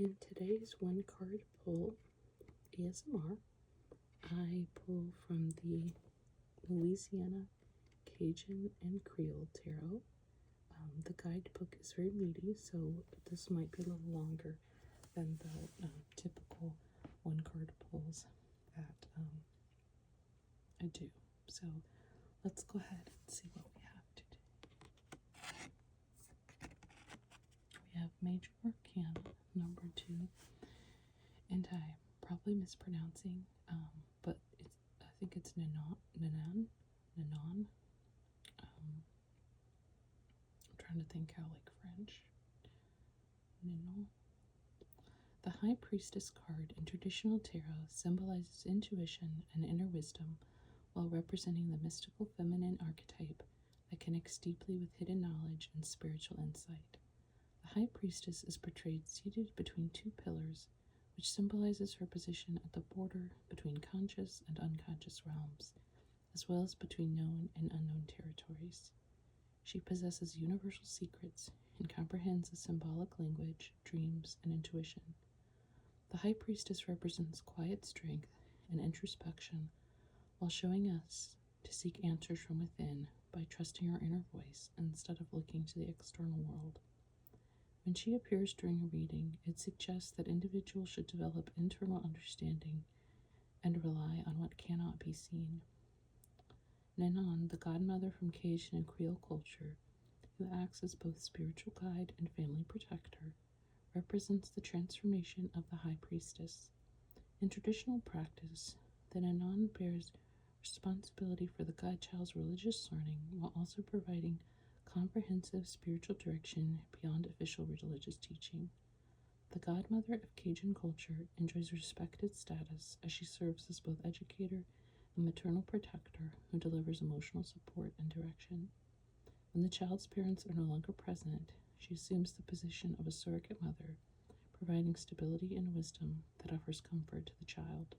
In today's one card pull ASMR, I pull from the Louisiana Cajun and Creole Tarot. The guidebook is very meaty, so this might be a little longer than the typical one card pulls that I do. So let's go ahead and see what we have today. We have Major Arcana number 2, and I'm probably mispronouncing, but I think it's Nanan. I'm trying to think how like French. Nanon. The High Priestess card in traditional tarot symbolizes intuition and inner wisdom while representing the mystical feminine archetype that connects deeply with hidden knowledge and spiritual insight. The High Priestess is portrayed seated between two pillars, which symbolizes her position at the border between conscious and unconscious realms, as well as between known and unknown territories. She possesses universal secrets and comprehends the symbolic language, dreams, and intuition. The High Priestess represents quiet strength and introspection while showing us to seek answers from within by trusting our inner voice instead of looking to the external world. When she appears during a reading, it suggests that individuals should develop internal understanding and rely on what cannot be seen. Nanan, the godmother from Cajun and Creole culture, who acts as both spiritual guide and family protector, represents the transformation of the High Priestess. In traditional practice, the Nanan bears responsibility for the godchild's religious learning while also providing comprehensive spiritual direction beyond official religious teaching. The godmother of Cajun culture enjoys respected status as she serves as both educator and maternal protector who delivers emotional support and direction. When the child's parents are no longer present, she assumes the position of a surrogate mother, providing stability and wisdom that offers comfort to the child.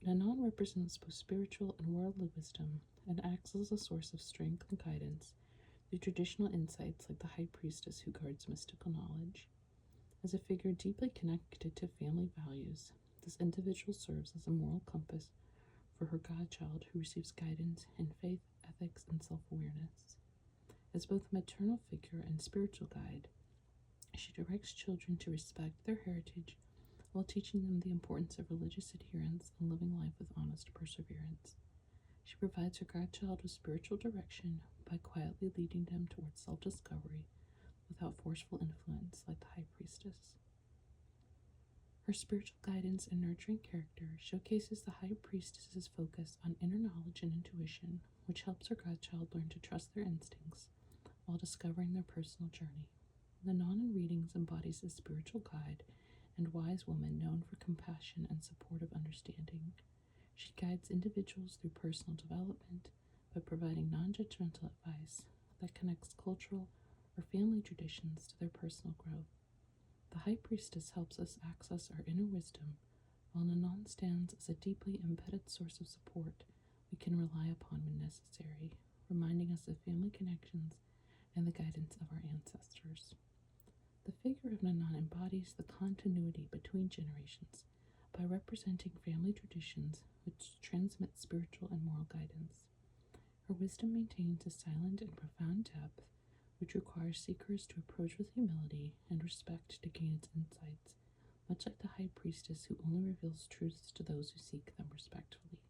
Nanan represents both spiritual and worldly wisdom and acts as a source of strength and guidance through traditional insights like the High Priestess who guards mystical knowledge. As a figure deeply connected to family values, this individual serves as a moral compass for her godchild who receives guidance in faith, ethics, and self-awareness. As both a maternal figure and spiritual guide, she directs children to respect their heritage while teaching them the importance of religious adherence and living life with honest perseverance. She provides her godchild with spiritual direction by quietly leading them towards self-discovery without forceful influence like the High Priestess. Her spiritual guidance and nurturing character showcases the High Priestess's focus on inner knowledge and intuition, which helps her godchild learn to trust their instincts while discovering their personal journey. The Nanan readings embodies a spiritual guide and wise woman known for compassion and supportive understanding. She guides individuals through personal development by providing non-judgmental advice that connects cultural or family traditions to their personal growth. The High Priestess helps us access our inner wisdom, while Nanan stands as a deeply embedded source of support we can rely upon when necessary, reminding us of family connections and the guidance of our ancestors. The figure of Nanan embodies the continuity between generations by representing family traditions which transmit spiritual and moral guidance. Her wisdom maintains a silent and profound depth which requires seekers to approach with humility and respect to gain its insights, much like the High Priestess who only reveals truths to those who seek them respectfully.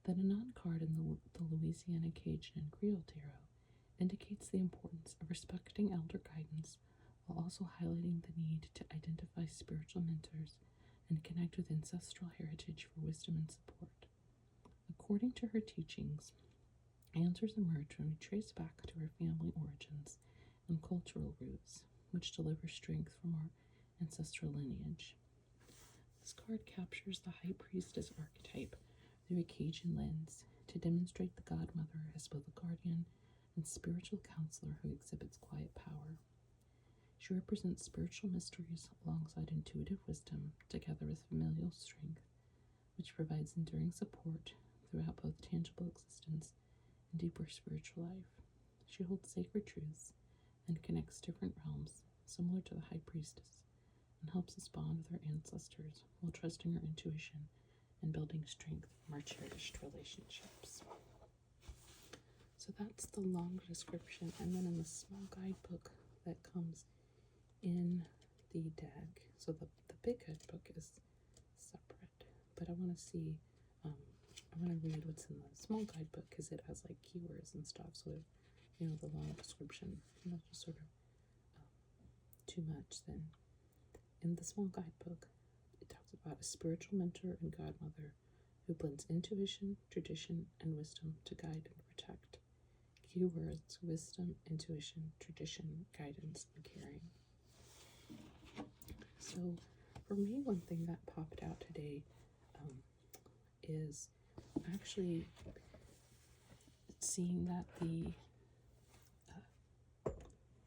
The Nanan card in the Louisiana Cajun and Creole Tarot indicates the importance of respecting elder guidance while also highlighting the need to identify spiritual mentors and connect with ancestral heritage for wisdom and support. According to her teachings, answers emerge when we trace back to our family origins and cultural roots, which deliver strength from our ancestral lineage. This card captures the High Priestess archetype through a Cajun lens to demonstrate the godmother as both a guardian and spiritual counselor who exhibits quiet power. She represents spiritual mysteries alongside intuitive wisdom, together with familial strength, which provides enduring support throughout both tangible existence and deeper spiritual life. She holds sacred truths and connects different realms, similar to the High Priestess, and helps us bond with our ancestors while trusting our intuition and building strength from our cherished relationships. So that's the long description, and then in the small guidebook that comes in the deck, so the big guidebook is separate, but I want to see, I want to read what's in the small guidebook because it has like keywords and stuff, so if, you know, the long description, you know, just sort of too much, then in the small guidebook, it talks about a spiritual mentor and godmother who blends intuition, tradition, and wisdom to guide and protect. Keywords: wisdom, intuition, tradition, guidance, and caring. So for me, one thing that popped out today is actually seeing that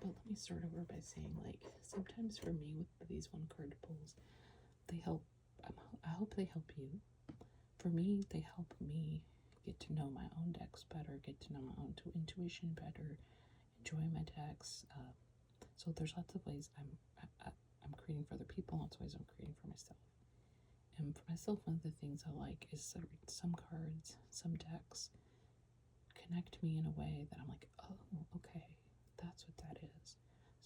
well, let me start over by saying, like, sometimes for me with these one card pulls, they help, I hope they help you. For me, they help me get to know my own decks better, get to know my own intuition better, enjoy my decks. So there's lots of ways I'm creating for other people, lots of ways I'm creating for myself. And for myself, one of the things I like is some cards, some decks connect me in a way that I'm like, oh, okay, that's what that is.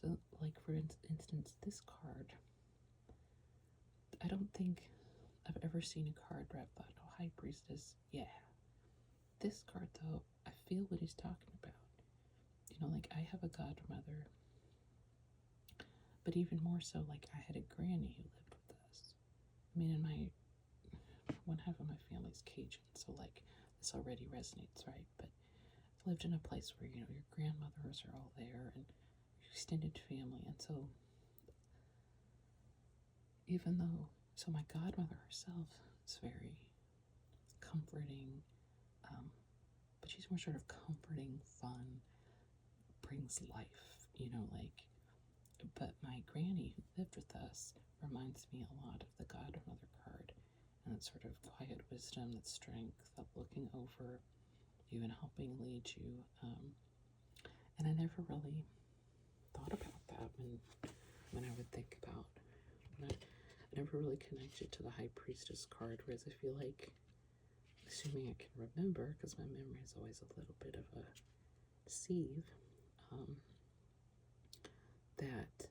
So, like, for instance, this card, I don't think I've ever seen a card where I thought, oh, High Priestess, yeah. This card, though, I feel what he's talking about. You know, like, I have a godmother, but even more so, like, I had a granny who lived with us. I mean, one half of my family's Cajun, so, like, this already resonates, right? But I've lived in a place where, you know, your grandmothers are all there and your extended family, and so even though, so my godmother herself is very comforting, but she's more sort of comforting, fun, brings life, you know, like, but my granny who lived with us reminds me a lot of the godmother card, and it's sort of quiet wisdom, that strength, that looking over you and helping lead you, and I never really thought about that when I would think about, I never really connected to the High Priestess card, whereas I feel like, assuming I can remember, because my memory is always a little bit of a sieve, that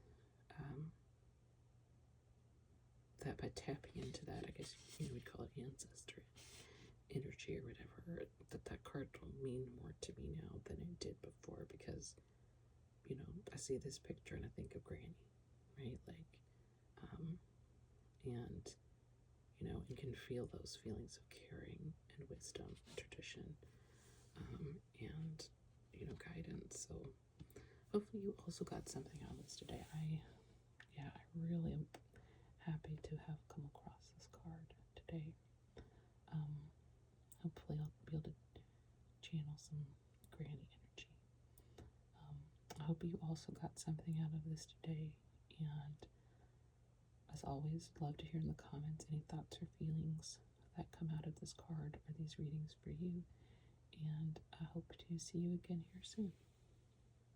by tapping into that, I guess, you know, we'd call it ancestry energy or whatever, that card will mean more to me now than it did before, because, you know, I see this picture and I think of Granny, right? Like, and, you know, you can feel those feelings of caring and wisdom and tradition, and, you know, guidance. So hopefully you also got something out of this today. I really am happy to have come across this card today. Hopefully I'll be able to channel some granny energy. I hope you also got something out of this today, and as always, love to hear in the comments any thoughts or feelings that come out of this card or these readings for you, and I hope to see you again here soon.